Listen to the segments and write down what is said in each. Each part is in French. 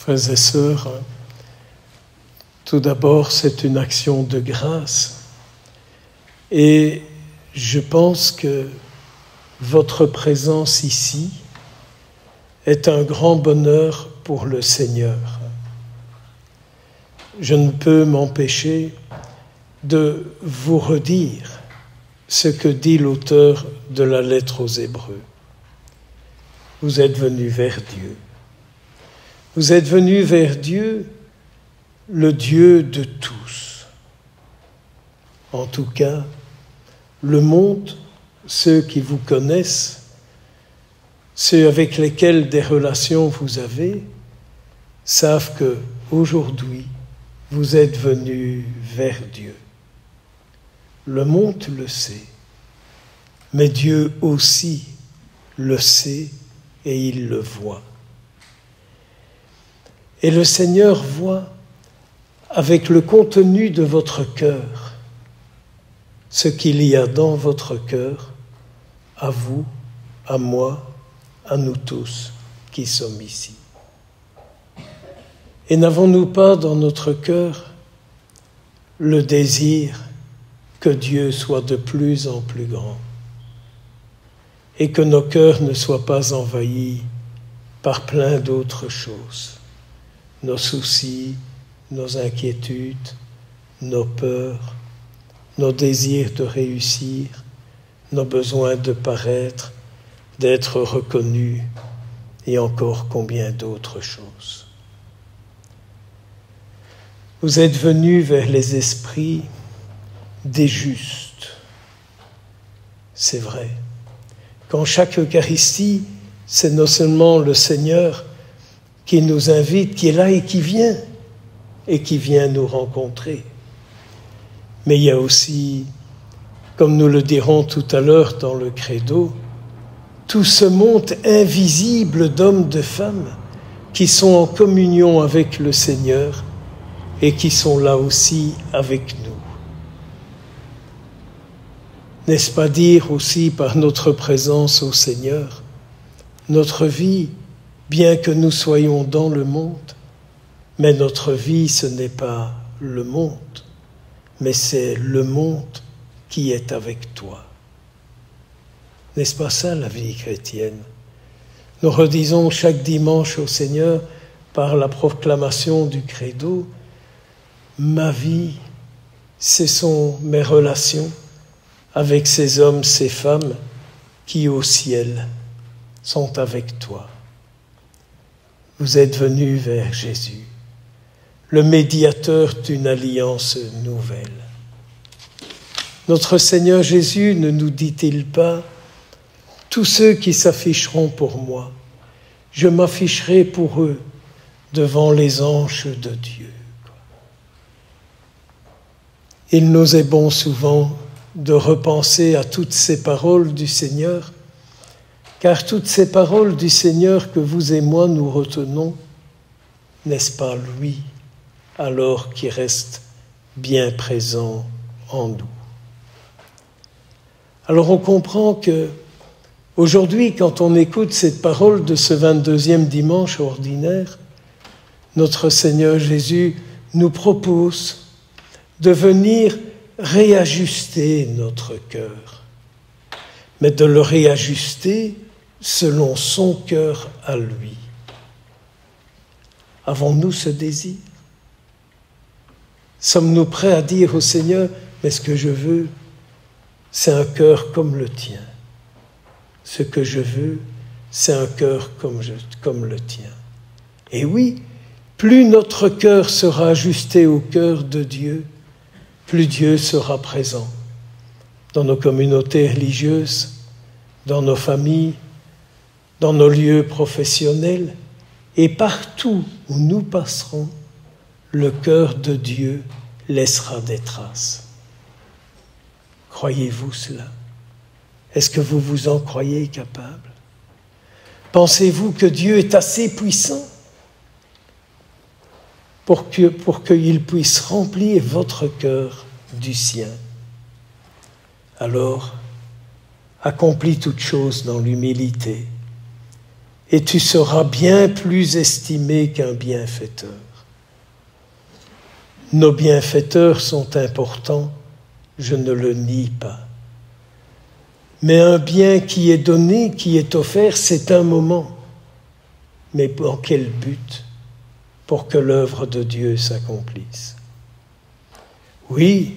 Frères et sœurs, tout d'abord, c'est une action de grâce. Et je pense que votre présence ici est un grand bonheur pour le Seigneur. Je ne peux m'empêcher de vous redire ce que dit l'auteur de la lettre aux Hébreux. Vous êtes venus vers Dieu. Vous êtes venus vers Dieu, le Dieu de tous. En tout cas, le monde, ceux qui vous connaissent, ceux avec lesquels des relations vous avez, savent que aujourd'hui, vous êtes venus vers Dieu. Le monde le sait, mais Dieu aussi le sait et il le voit. Et le Seigneur voit avec le contenu de votre cœur ce qu'il y a dans votre cœur, à vous, à moi, à nous tous qui sommes ici. Et n'avons-nous pas dans notre cœur le désir que Dieu soit de plus en plus grand et que nos cœurs ne soient pas envahis par plein d'autres choses, nos soucis, nos inquiétudes, nos peurs, nos désirs de réussir, nos besoins de paraître, d'être reconnus et encore combien d'autres choses. Vous êtes venus vers les esprits des justes. C'est vrai. Qu'en chaque Eucharistie, c'est non seulement le Seigneur qui nous invite, qui est là et qui vient nous rencontrer. Mais il y a aussi, comme nous le dirons tout à l'heure dans le credo, tout ce monde invisible d'hommes, de femmes qui sont en communion avec le Seigneur et qui sont là aussi avec nous. N'est-ce pas dire aussi par notre présence au Seigneur, notre vie, bien que nous soyons dans le monde, mais notre vie, ce n'est pas le monde, mais c'est le monde qui est avec toi. N'est-ce pas ça la vie chrétienne? Nous redisons chaque dimanche au Seigneur par la proclamation du credo, ma vie, ce sont mes relations avec ces hommes, ces femmes qui au ciel sont avec toi. Vous êtes venus vers Jésus, le médiateur d'une alliance nouvelle. Notre Seigneur Jésus ne nous dit-il pas « Tous ceux qui s'afficheront pour moi, je m'afficherai pour eux devant les anges de Dieu. » Il nous est bon souvent de repenser à toutes ces paroles du Seigneur, car toutes ces paroles du Seigneur que vous et moi nous retenons, n'est-ce pas lui alors qui reste bien présent en nous? Alors on comprend que aujourd'hui, quand on écoute cette parole de ce 22e dimanche ordinaire, notre Seigneur Jésus nous propose de venir réajuster notre cœur, mais de le réajuster selon son cœur à lui. Avons-nous ce désir? Sommes-nous prêts à dire au Seigneur, mais ce que je veux, c'est un cœur comme le tien. Ce que je veux, c'est un cœur comme le tien. Et oui, plus notre cœur sera ajusté au cœur de Dieu, plus Dieu sera présent dans nos communautés religieuses, dans nos familles, dans nos lieux professionnels, et partout où nous passerons, le cœur de Dieu laissera des traces. Croyez-vous cela? Est-ce que vous vous en croyez capable? Pensez-vous que Dieu est assez puissant pour qu'il puisse remplir votre cœur du sien? Alors, accomplis toutes choses dans l'humilité et tu seras bien plus estimé qu'un bienfaiteur. Nos bienfaiteurs sont importants, je ne le nie pas. Mais un bien qui est donné, qui est offert, c'est un moment. Mais en quel but? Pour que l'œuvre de Dieu s'accomplisse. Oui,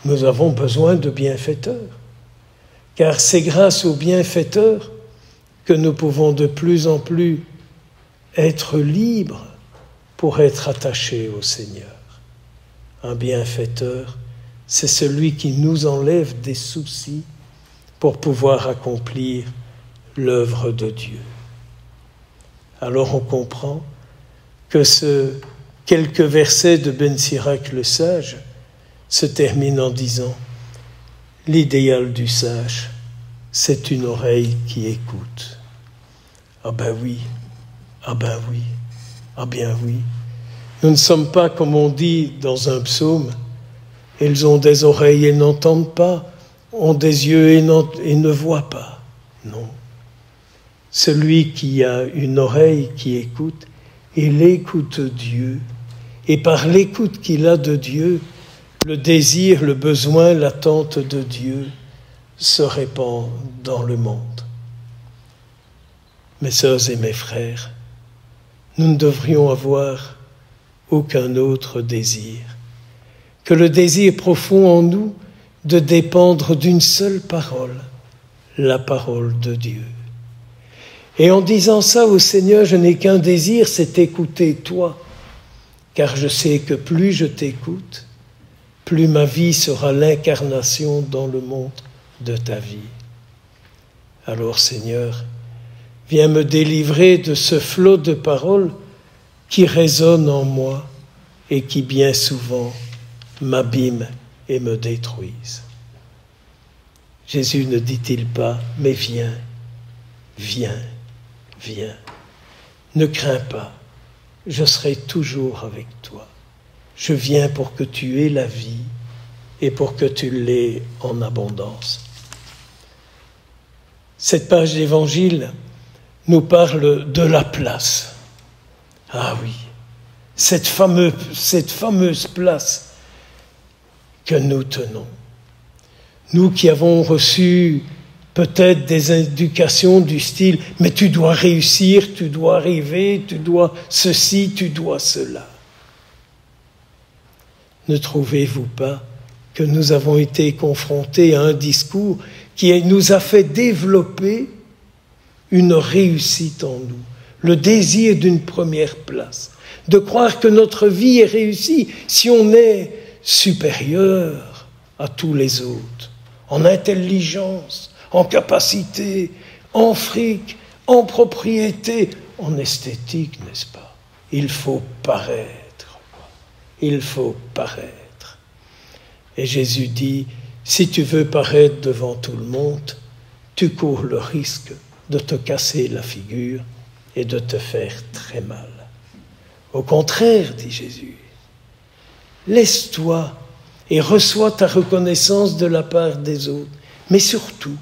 nous avons besoin de bienfaiteurs, car c'est grâce aux bienfaiteurs que nous pouvons de plus en plus être libres pour être attachés au Seigneur. Un bienfaiteur, c'est celui qui nous enlève des soucis pour pouvoir accomplir l'œuvre de Dieu. Alors on comprend que ce quelques versets de Ben Sirac le sage se terminent en disant « L'idéal du sage, c'est une oreille qui écoute. » Ah ben oui, ah ben oui, ah bien oui. Nous ne sommes pas, comme on dit dans un psaume, « Ils ont des oreilles et n'entendent pas, ont des yeux et ne voient pas. » Non. Celui qui a une oreille qui écoute, il écoute Dieu. Et par l'écoute qu'il a de Dieu, le désir, le besoin, l'attente de Dieu se répand dans le monde. Mes sœurs et mes frères, nous ne devrions avoir aucun autre désir que le désir profond en nous de dépendre d'une seule parole, la parole de Dieu. Et en disant ça au Seigneur, je n'ai qu'un désir, c'est écouter toi, car je sais que plus je t'écoute, plus ma vie sera l'incarnation dans le monde de ta vie. Alors Seigneur, viens me délivrer de ce flot de paroles qui résonnent en moi et qui bien souvent m'abîment et me détruisent. Jésus ne dit-il pas, mais viens, viens, viens. Ne crains pas, je serai toujours avec toi. Je viens pour que tu aies la vie et pour que tu l'aies en abondance. Cette page d'évangile nous parle de la place. Ah oui, cette fameuse place que nous tenons. Nous qui avons reçu peut-être des éducations du style « mais tu dois réussir, tu dois arriver, tu dois ceci, tu dois cela ». Ne trouvez-vous pas que nous avons été confrontés à un discours qui nous a fait développer une réussite en nous, le désir d'une première place, de croire que notre vie est réussie si on est supérieur à tous les autres, en intelligence, en capacité, en fric, en propriété, en esthétique, n'est-ce pas? Il faut paraître. Il faut paraître. Et Jésus dit, si tu veux paraître devant tout le monde, tu cours le risque de te casser la figure et de te faire très mal. Au contraire, dit Jésus, laisse-toi et reçois ta reconnaissance de la part des autres, mais surtout,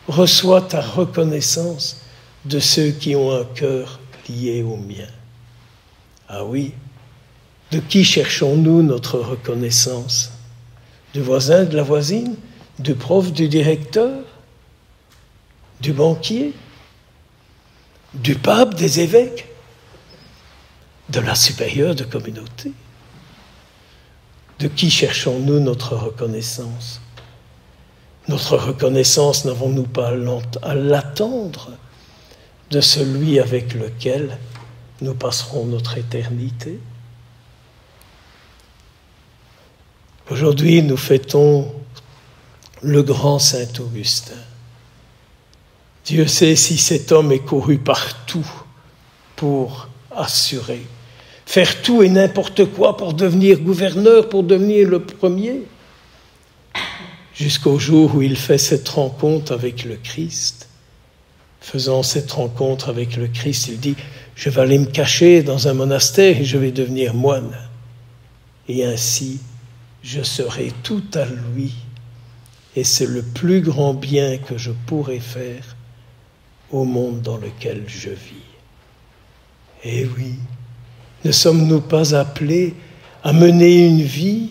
reçois ta reconnaissance de ceux qui ont un cœur lié au mien. Ah oui, de qui cherchons-nous notre reconnaissance? Du voisin, de la voisine? Du prof, du directeur? Du banquier? Du pape, des évêques? De la supérieure de communauté? De qui cherchons-nous notre reconnaissance? Notre reconnaissance, n'avons-nous pas à l'attendre de celui avec lequel nous passerons notre éternité? Aujourd'hui, nous fêtons le grand saint Augustin. Dieu sait si cet homme est couru partout pour assurer, faire tout et n'importe quoi pour devenir gouverneur, pour devenir le premier, jusqu'au jour où il fait cette rencontre avec le Christ. Faisant cette rencontre avec le Christ, il dit « Je vais aller me cacher dans un monastère et je vais devenir moine. Et ainsi, je serai tout à lui, et c'est le plus grand bien que je pourrai faire au monde dans lequel je vis. Eh oui, ne sommes-nous pas appelés à mener une vie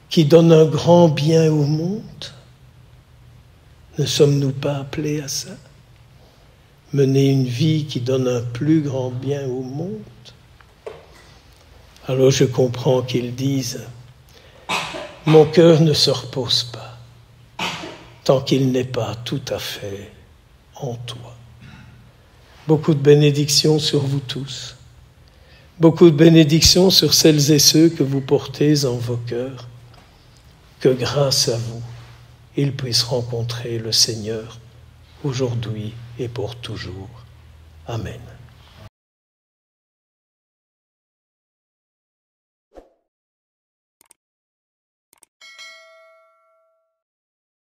qui donne un grand bien au monde? Ne sommes-nous pas appelés à ça? Mener une vie qui donne un plus grand bien au monde? Alors je comprends qu'ils disent « Mon cœur ne se repose pas tant qu'il n'est pas tout à fait en toi. » Beaucoup de bénédictions sur vous tous. Beaucoup de bénédictions sur celles et ceux que vous portez en vos cœurs. Que grâce à vous, ils puissent rencontrer le Seigneur aujourd'hui et pour toujours. Amen.